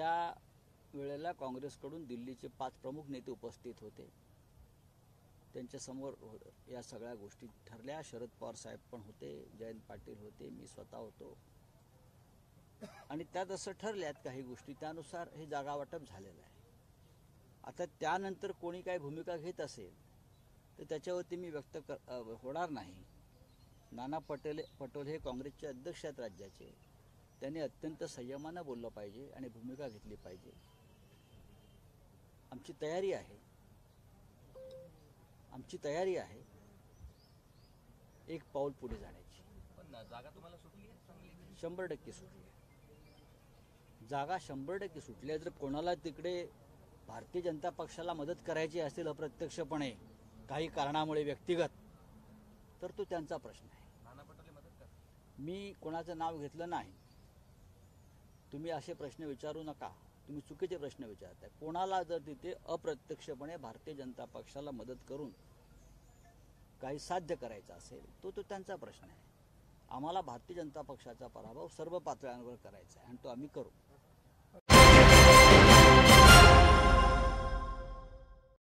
त्या वेळेला काँग्रेसकडून दिल्लीचे 5 प्रमुख नेते उपस्थित होते. त्यांच्यासमोर या सगळ्या गोष्टी ठरल्या. शरद पवार साहेब पण होते, जयंत पाटील होते, मी स्वतः होतो. आणि त्यात असं ठरल्यात काही गोष्टी, त्यानुसार हे जागा वाटप झालेलं आहे. आता त्यानंतर कोणी काय भूमिका घेत असेल तर त्याच्यावरती मी व्यक्त होणार नाही. नाना पटोले हे काँग्रेसचे अध्यक्ष आहेत राज्याचे. त्यांनी अत्यंत संयमानं बोललं पाहिजे आणि भूमिका घेतली पाहिजे. आमची तयारी आहे एक पाऊल पुढे जाण्याची. पण जागा तुम्हाला सुटली आहे चांगली? 100% सुटली आहे जागा. 100% सुटली आहे. जर कोणाला तिकडे भारतीय जनता पक्षाला मदत करायची असेल अप्रत्यक्षपणे काही कारणामुळे व्यक्तिगत, तर तो त्यांचा प्रश्न आहे. नाना पटोले मदत करतात? मी कोणाचं नाव घेतलं नाही. तुम्ही असे प्रश्न विचारू नका. तुम्ही चुकीचे प्रश्न विचारताय. कोणाला जर तिथे अप्रत्यक्षपणे भारतीय जनता पक्षाला मदत करून काही साध्य करायचं असेल तो त्यांचा प्रश्न आहे. आम्हाला भारतीय जनता पक्षाचा पराभव सर्व पातळ्यांवर करायचा आहे आणि तो आम्ही करू.